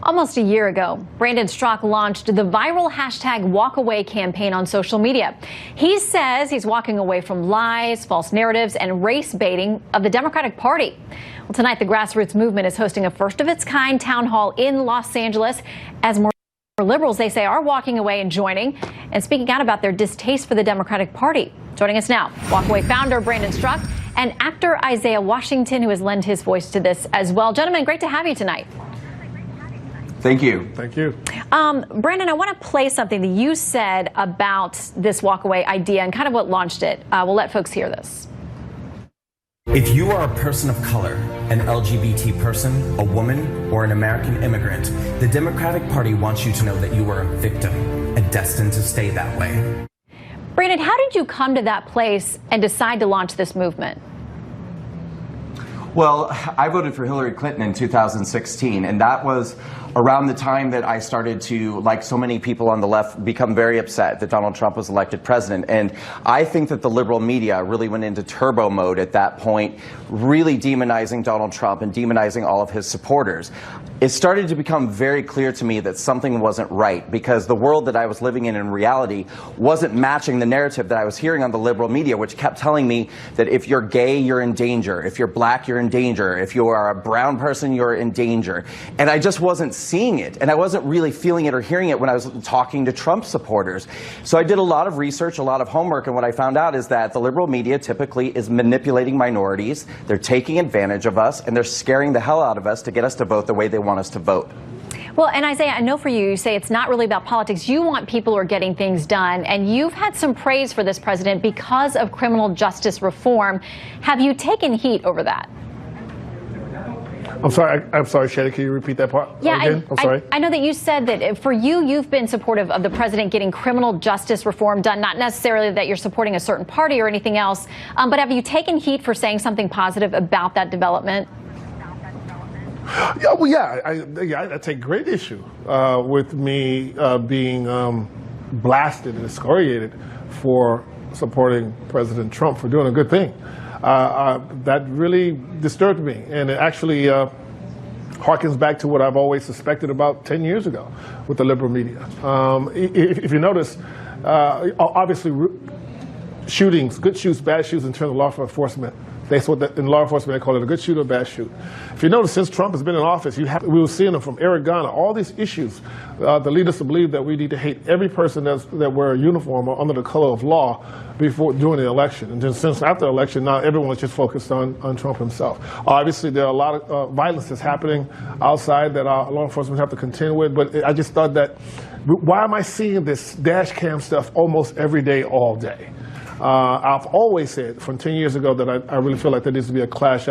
Almost a year ago, Brandon Straka launched the viral hashtag #WalkAway campaign on social media. He says he's walking away from lies, false narratives, and race baiting of the Democratic Party. Well, tonight, the grassroots movement is hosting a first-of-its-kind town hall in Los Angeles as more liberals, they say, are walking away and joining and speaking out about their distaste for the Democratic Party. Joining us now, WalkAway founder Brandon Straka and actor Isaiah Washington, who has lent his voice to this as well. Gentlemen, great to have you tonight. Thank you. Thank you. Brandon, I want to play something that you said about this walkaway idea and kind of what launched it. We'll let folks hear this. If you are a person of color, an LGBT person, a woman, or an American immigrant, the Democratic Party wants you to know that you are a victim and destined to stay that way. Brandon, how did you come to that place and decide to launch this movement? Well, I voted for Hillary Clinton in 2016, and that was around the time that I started to, like so many people on the left, become very upset that Donald Trump was elected president. And I think that the liberal media really went into turbo mode at that point, really demonizing Donald Trump and demonizing all of his supporters. It started to become very clear to me that something wasn't right, because the world that I was living in reality wasn't matching the narrative that I was hearing on the liberal media, which kept telling me that if you're gay, you're in danger. If you're black, you're in danger. If you are a brown person, you're in danger. And I just wasn't seeing it, and I wasn't really feeling it or hearing it when I was talking to Trump supporters. So I did a lot of research, a lot of homework, and what I found out is that the liberal media typically is manipulating minorities. They're taking advantage of us, and they're scaring the hell out of us to get us to vote the way they want us to vote. Well, and Isaiah, I know for you, you say it's not really about politics. You want people who are getting things done, and you've had some praise for this president because of criminal justice reform. Have you taken heat over that? I'm sorry, Shanon, can you repeat that part again? I'm sorry. I know that you said that for you, you've been supportive of the president getting criminal justice reform done, not necessarily that you're supporting a certain party or anything else, but have you taken heat for saying something positive about that development? Yeah, well, I take great issue with me being blasted and excoriated for supporting President Trump for doing a good thing. That really disturbed me, and it actually harkens back to what I've always suspected about 10 years ago with the liberal media. If you notice, obviously shootings, good shoots, bad shoots in terms of law enforcement. That's what in law enforcement they call it, a good shoot or a bad shoot. If you notice, since Trump has been in office, we were seeing them from Eric Garner, all these issues that lead us to believe that we need to hate every person that wear a uniform or under the color of law during the election. And then since after the election, now everyone's just focused on Trump himself. Obviously, there are a lot of violence that's happening outside that our law enforcement have to contend with, but I just thought that, why am I seeing this dash cam stuff almost every day, all day? I've always said from 10 years ago that I really feel like there needs to be a class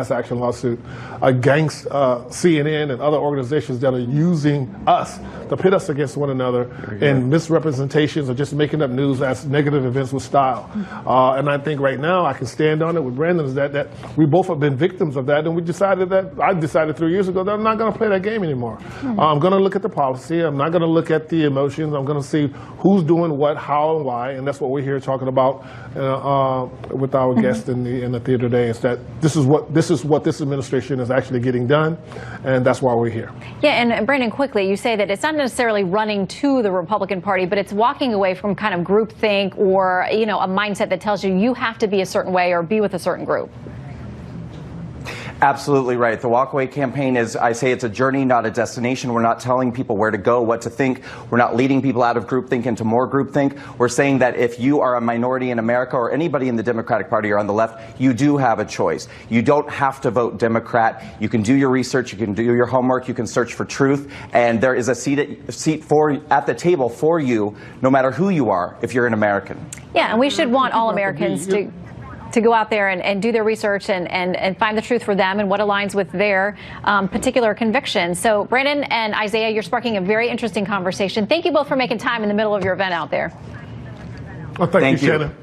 action lawsuit against CNN and other organizations that are using us to pit us against one another in misrepresentations or just making up news as negative events with style. And I think right now I can stand on it with Brandon is that we both have been victims of that, and I decided 3 years ago that I'm not going to play that game anymore. I'm going to look at the policy. I'm not going to look at the emotions. I'm going to see who's doing what, how, and why, and that's what we're here talking about with our guest in the theater today, is that this is what this administration is actually getting done, and that's why we're here. Yeah, and Brandon, quickly, you say that it's not necessarily running to the Republican Party, but it's walking away from kind of groupthink or a mindset that tells you have to be a certain way or be with a certain group. Absolutely right. The Walkaway campaign is, I say, it's a journey, not a destination. We're not telling people where to go, what to think. We're not leading people out of groupthink into more groupthink. We're saying that if you are a minority in America or anybody in the Democratic Party or on the left, you do have a choice. You don't have to vote Democrat. You can do your research. You can do your homework. You can search for truth. And there is a seat at the table for you, no matter who you are, if you're an American. Yeah, and we should want all Americans to go out there and do their research and find the truth for them and what aligns with their particular convictions. So, Brandon and Isaiah, you're sparking a very interesting conversation. Thank you both for making time in the middle of your event out there. Well, thank you, Shanon.